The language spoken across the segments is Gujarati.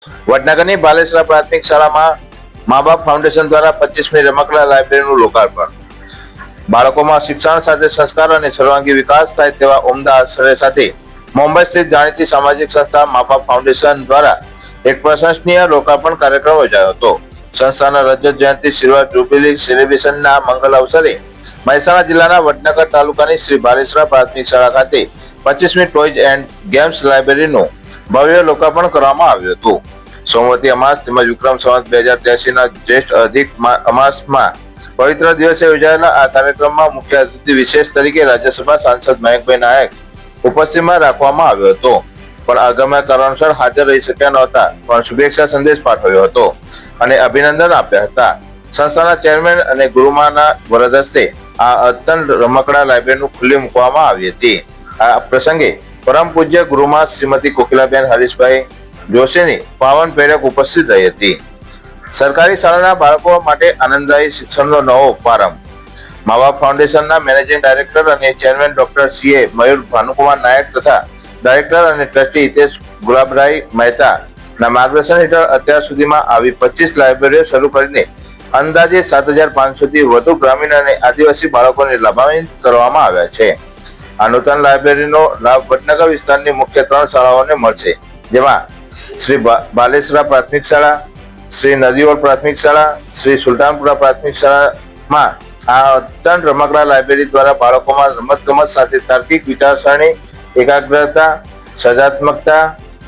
વડનગરની બાલેશ્વર પ્રાથમિક શાળામાં મા બાપ ફાઉન્ડેશન દ્વારા 25મી રમકડા લાઇબ્રેરીનું લોકાર્પણ. બાળકોમાં શિક્ષણ સાથે સંસ્કાર અને સર્વાંગી વિકાસ થાય તેવા ઉમદા આશય સાથે મુંબઈ સ્થિત જાણીતી સામાજિક સંસ્થા મા બાપ ફાઉન્ડેશન દ્વારા એક પ્રશંસનીય લોકાર્પણ કાર્યક્રમ યોજાયો હતો. સંસ્થાના રજત જયંતિ સિલ્વર જ્યુબિલી સેલિબ્રેશનના મંગલ અવસરે મહેસાણા જિલ્લાના વડનગર તાલુકાની શ્રી બાલેશ્વર પ્રાથમિક શાળા ખાતે 25મી ટોયઝ એન્ડ ગેમ્સ લાઇબ્રેરીનું ભવ્ય લોકાર્પણ કરવામાં આવ્યું હતું. સોમવતી અમાસ તેમજ વિક્રમ સંવત 2083 ના જ્યેષ્ઠ અધિક અમાસમાં પવિત્ર દિવસે યોજાયેલા આ કાર્યક્રમમાં મુખ્ય અતિથિ વિશેષ તરીકે રાજ્યસભા સાંસદ મયંકભાઈ નાયક ઉપસ્થિતિમાં રાખવામાં આવ્યો હતો, પણ આગામી કારણોસર હાજર રહી શક્યા નહોતા, પણ શુભેચ્છા સંદેશ પાઠવ્યો હતો અને અભિનંદન આપ્યા હતા. સંસ્થાના ચેરમેન અને ગુરુમાના વરદ હસ્તે આ અદ્યતન રમકડા લાઇબ્રેરીનું ખુલ્લી મૂકવામાં આવી હતી. આ પ્રસંગે પરમ પૂજ્ય ગુરુમા શ્રીમતી કોકિલાબેન હરીશભાઈ જોશીની પાવન પ્રેરક ઉપસ્થિત રહી હતી. સરકારી શાળાના બાળકો માટે આનંદદાયી શિક્ષણનો નવો પ્રારંભ. મા બાપ ફાઉન્ડેશનના મેનેજિંગ ડાયરેક્ટર અને ચેરમેન ડોક્ટર CA મયુર ભાનુકુમાર નાયક તથા ડાયરેક્ટર અને ટ્રસ્ટી હિતેશ ગુલાબરાય મહેતાના માર્ગદર્શન હેઠળ અત્યાર સુધીમાં આવી 25 લાઇબ્રેરીઓ શરૂ કરીને અંદાજે 7,500 થી વધુ ગ્રામીણ અને આદિવાસી બાળકોને લાભાન્વિત કરવામાં આવ્યા છે. આ નૂતન લાઇબ્રેરીનો લાભ વડનગર વિસ્તારની મુખ્ય 3 શાળાઓને મળશે, જેમાં શ્રી બાલેશ્વર પ્રાથમિક શાળા, શ્રી નદીઓલ પ્રાથમિક શાળા, શ્રી સુલતાનપુરા પ્રાથમિક શાળામાં આ અદ્યતન રમકડા લાઇબ્રેરી દ્વારા બાળકોમાં રમતગમત સાથે તાર્કિક વિચારસરણી, એકાગ્રતા, સર્જનાત્મકતા,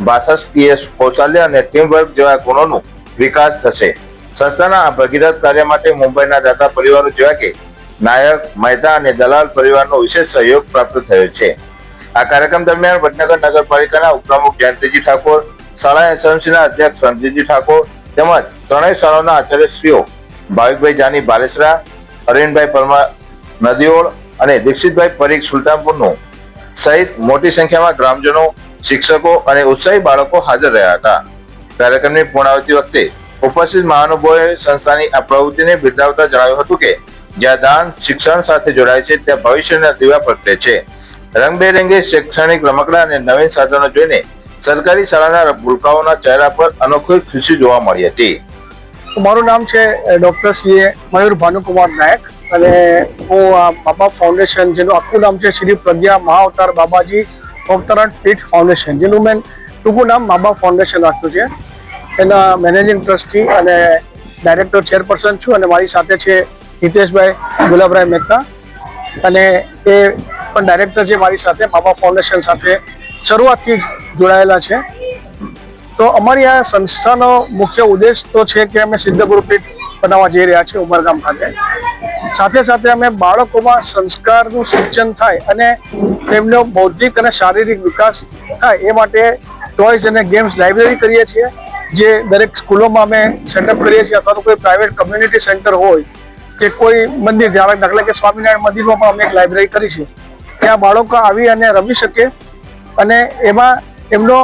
ભાષાકીય કૌશલ્ય અને ટીમવર્ક જેવા ગુણોનો વિકાસ થશે. સંસ્થાના આ ભગીરથ કાર્ય માટે મુંબઈના દાતા પરિવારો જેવા કે નાયક, મહેતા અને દલાલ પરિવારનો વિશેષ સહયોગ પ્રાપ્ત થયો છે. આ કાર્યક્રમ દરમિયાન વડનગર નગરપાલિકાના ઉપપ્રમુખ જયંતિજી ઠાકોર, શાળા એસએમસીના અધ્યક્ષ રણજીતજી ઠાકોર તેમજ ત્રણેય શાળાઓના આચાર્યશ્રીઓ ભાવિકભાઈ જાની બાલેશ્વર, અરવિંદભાઈ પરમાર નદીઓળ અને દીક્ષિતભાઈ પરીખ સુલતાનપુરનું સહિત મોટી સંખ્યામાં ગ્રામજનો, શિક્ષકો અને ઉત્સાહી બાળકો હાજર રહ્યા હતા. કાર્યક્રમની પૂર્ણાવતિ વખતે ઉપસ્થિત મહાનુભાવોએ સંસ્થાની આ પ્રવૃત્તિને બિરદાવતા જણાવ્યું હતું કે જ્યાં દાન શિક્ષણ સાથે જોડાય છે ત્યાં ભવિષ્યના દીવા પ્રગટે છે. રંગબેરંગી શૈક્ષણિક રમકડા અને નવીન સાધનો જોઈને સરકારી શાળાના ભૂલકાઓના ચહેરા પર અનોખી ખુશી જોવા મળી હતી. મારું નામ છે ડૉક્ટર CA મયુર ભાનુકુમાર નાયક અને હું આ મા બાપ ફાઉન્ડેશન, જેનું આખું નામ છે શ્રી પ્રજ્ઞા મહાઅવતાર બાબાજી અવતરણ પીઠ ફાઉન્ડેશન, જેનું મેં ટૂંકું નામ મા બાપ ફાઉન્ડેશન રાખ્યું છે. એના મેનેજિંગ ટ્રસ્ટી અને ડાયરેક્ટર ચેરપર્સન છું અને મારી સાથે છે હિતેશભાઈ ગુલાબરાય મહેતા અને એ પણ ડાયરેક્ટર છે મારી સાથે, મા બાપ ફાઉન્ડેશન સાથે શરૂઆતથી જોડાયેલા છે. તો અમારી આ સંસ્થાનો મુખ્ય ઉદ્દેશ તો છે કે અમે સિદ્ધ ગુરુપીઠ બનાવવા જઈ રહ્યા છીએ ઉમરગામ ખાતે. સાથે સાથે અમે બાળકોમાં સંસ્કારનું સિંચન થાય અને તેમનો બૌદ્ધિક અને શારીરિક વિકાસ થાય એ માટે ટોયઝ અને ગેમ્સ લાઇબ્રેરી કરીએ છીએ, જે દરેક સ્કૂલોમાં અમે સેટઅપ કરીએ છીએ, અથવા તો કોઈ પ્રાઇવેટ કમ્યુનિટી સેન્ટર હોય કે કોઈ મંદિર, દાખલા કે સ્વામિનારાયણ મંદિરમાં પણ અમે એક લાઇબ્રેરી કરી છે, ત્યાં બાળકો આવી અને રમી શકે અને એમાં એમનો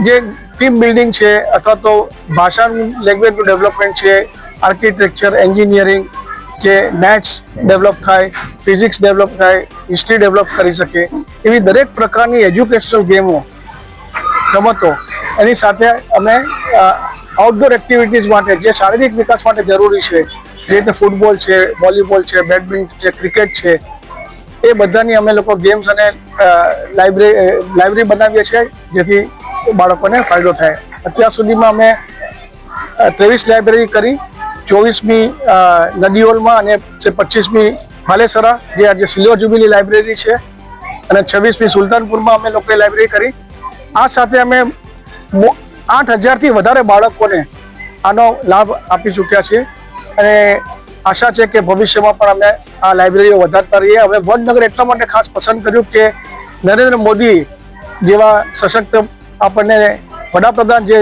જે ટીમ બિલ્ડિંગ છે અથવા તો ભાષાનું લેંગ્વેજનું ડેવલપમેન્ટ છે, આર્કિટેક્ચર, એન્જિનિયરિંગ કે મેથ્સ ડેવલપ થાય, ફિઝિક્સ ડેવલપ થાય, હિસ્ટ્રી ડેવલપ કરી શકે, એવી દરેક પ્રકારની એજ્યુકેશનલ ગેમો, રમતો, એની સાથે અમે આઉટડોર એક્ટિવિટીઝ માટે જે શારીરિક વિકાસ માટે જરૂરી છે, જે રીતે ફૂટબોલ છે, વોલીબોલ છે, બેડમિન્ટન છે, ક્રિકેટ છે, એ બધાની અમે લોકો ગેમ્સ અને લાઇબ્રેરી બનાવીએ છીએ, જેથી બાળકોને ફાયદો થાય. અત્યાર સુધીમાં અમે 23 લાઇબ્રેરી કરી, 24મી નદીઓલમાં અને 25મી બાલેસરા જે આજે સિલ્વર જ્યુબિલી લાઇબ્રેરી છે અને 26મી સુલતાનપુરમાં અમે લોકોએ લાઇબ્રેરી કરી. આ સાથે અમે 8,000થી વધારે બાળકોને આનો લાભ આપી ચૂક્યા છીએ અને આશા છે કે ભવિષ્યમાં પણ અમે આ લાઇબ્રેરીઓ વધારતા રહીએ. હવે વડનગર એટલા માટે ખાસ પસંદ કર્યું કે નરેન્દ્ર મોદી જેવા સશક્ત આપણને વડાપ્રધાન જે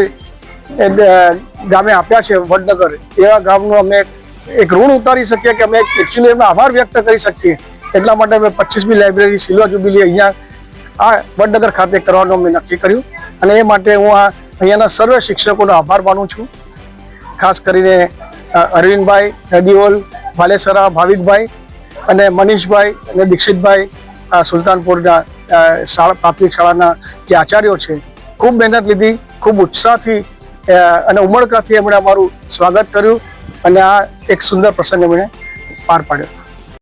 ગામે આપ્યા છે વડનગર, એવા ગામનું અમે એક ઋણ ઉતારી શકીએ કે અમે એકચ્યુઅલી એમનો આભાર વ્યક્ત કરી શકીએ. એટલા માટે અમે 25મી લાઇબ્રેરી સિલ્વર જ્યુબિલી અહીંયા આ વડનગર ખાતે કરવાનું અમે નક્કી કર્યું અને એ માટે હું અહીંયાના સર્વે શિક્ષકોનો આભાર માનું છું. ખાસ કરીને અરવિંદભાઈ, નદીઓલ, બાલેસરા, ભાવિકભાઈ અને મનીષભાઈ અને દીક્ષિતભાઈ સુલતાનપુરના પ્રાથમિક શાળાના જે આચાર્યો છે, ખૂબ મહેનત લીધી, ખૂબ ઉત્સાહથી અને ઉમળકાથી એમણે અમારું સ્વાગત કર્યું અને આ એક સુંદર પ્રસંગ એમણે પાર પાડ્યો.